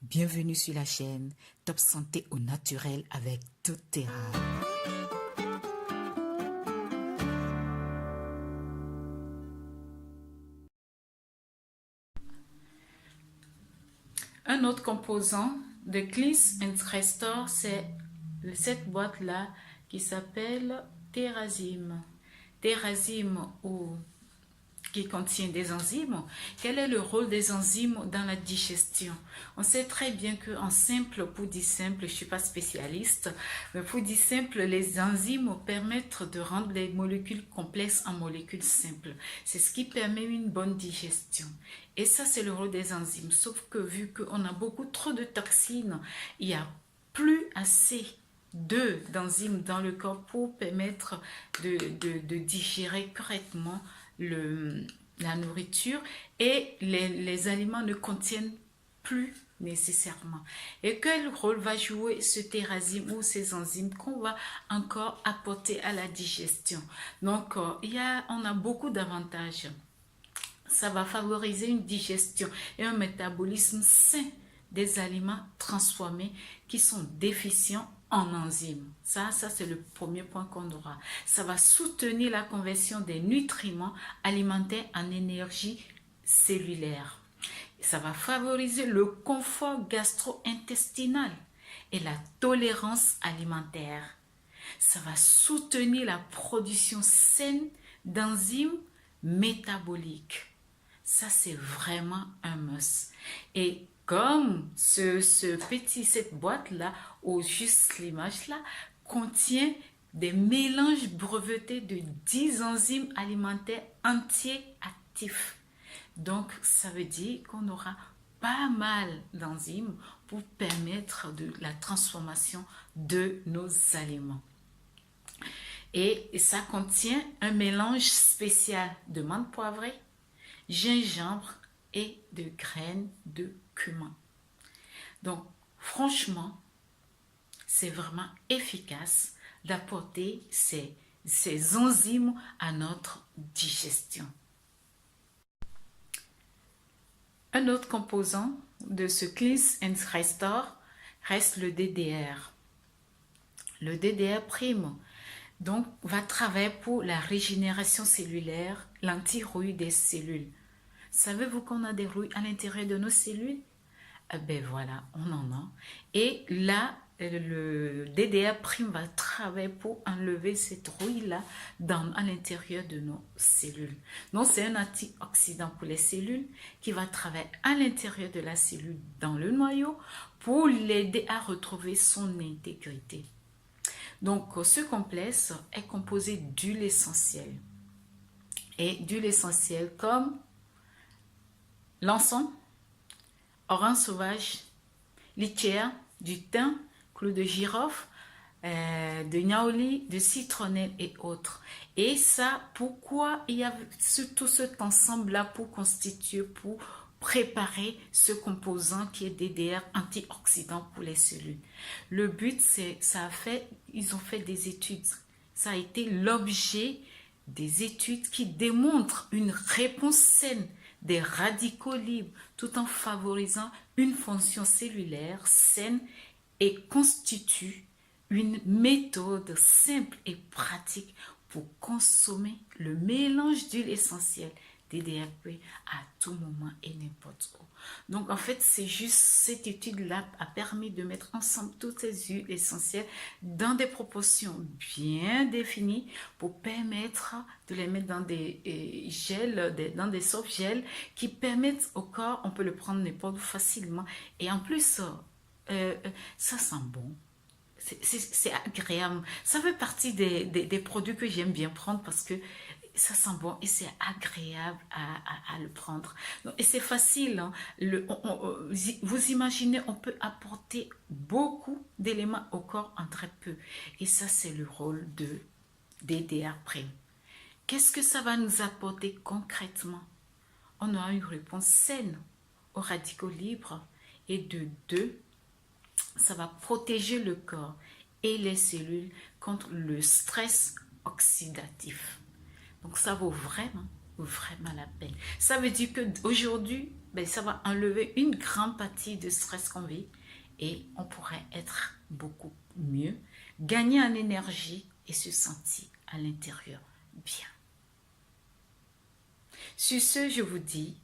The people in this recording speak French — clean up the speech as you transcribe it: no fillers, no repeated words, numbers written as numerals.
Bienvenue sur la chaîne Top Santé au naturel avec doTERRA. Un autre composant de Cleanse and Restore, c'est cette boîte-là qui s'appelle Terrazym. Terrazym qui contient des enzymes. Quel est le rôle des enzymes dans la digestion? On sait très bien qu'en simple, pour dire simple, je ne suis pas spécialiste, mais pour dire simple, les enzymes permettent de rendre les molécules complexes en molécules simples. C'est ce qui permet une bonne digestion. Et ça, c'est le rôle des enzymes. Sauf que vu qu'on a beaucoup trop de toxines, il n'y a plus assez d'enzymes dans le corps pour permettre de digérer correctement la nourriture, et les aliments ne contiennent plus nécessairement. Et quel rôle va jouer ce Terrazym ou ces enzymes qu'on va encore apporter à la digestion? Donc, on a beaucoup d'avantages. Ça va favoriser une digestion et un métabolisme sain des aliments transformés qui sont déficients en enzymes. Ça c'est le premier point qu'on aura. Ça va soutenir la conversion des nutriments alimentaires en énergie cellulaire. Ça va favoriser le confort gastro-intestinal et la tolérance alimentaire. Ça va soutenir la production saine d'enzymes métaboliques. Ça, c'est vraiment un must. Et comme cette boîte-là, ou juste l'image-là, contient des mélanges brevetés de 10 enzymes alimentaires entiers actifs. Donc, ça veut dire qu'on aura pas mal d'enzymes pour permettre la transformation de nos aliments. Et ça contient un mélange spécial de menthe poivrée, gingembre et de graines de cumin. Donc, franchement, c'est vraiment efficace d'apporter ces enzymes à notre digestion. Un autre composant de ce Cleanse and Restore reste le DDR. Le DDR prime donc va travailler pour la régénération cellulaire, l'anti-rouille des cellules. Savez-vous qu'on a des rouilles à l'intérieur de nos cellules? Ben voilà, on en a. Et là, le DDR prime va travailler pour enlever cette rouille-là à l'intérieur de nos cellules. Donc, c'est un antioxydant pour les cellules qui va travailler à l'intérieur de la cellule, dans le noyau, pour l'aider à retrouver son intégrité. Donc, ce complexe est composé d'huiles essentielles. Et d'huiles essentielles comme l'encens, orange sauvage, litchia, du thym, clou de girofle, de niaouli, de citronnelle et autres. Et ça, pourquoi il y a tout cet ensemble-là pour préparer ce composant qui est DDR antioxydant pour les cellules. Le but, ils ont fait des études. Ça a été l'objet des études qui démontrent une réponse saine des radicaux libres tout en favorisant une fonction cellulaire saine et constitue une méthode simple et pratique pour consommer le mélange d'huile essentielle DDRP à tout moment et n'importe où. Donc en fait, c'est juste cette étude-là a permis de mettre ensemble toutes ces huiles essentielles dans des proportions bien définies pour permettre de les mettre dans des gels, dans des soft gels qui permettent au corps, on peut le prendre n'importe où facilement, et en plus ça sent bon. C'est agréable. Ça fait partie des produits que j'aime bien prendre parce que ça sent bon et c'est agréable à le prendre. Donc, et c'est facile. Hein. Vous imaginez, on peut apporter beaucoup d'éléments au corps en très peu. Et ça, c'est le rôle de DDR Prime. Qu'est-ce que ça va nous apporter concrètement? On aura une réponse saine aux radicaux libres. Et de deux, ça va protéger le corps et les cellules contre le stress oxydatif. Donc ça vaut vraiment la peine. Ça veut dire qu'aujourd'hui, ben, ça va enlever une grande partie de stress qu'on vit et on pourrait être beaucoup mieux, gagner en énergie et se sentir à l'intérieur bien. Sur ce, je vous dis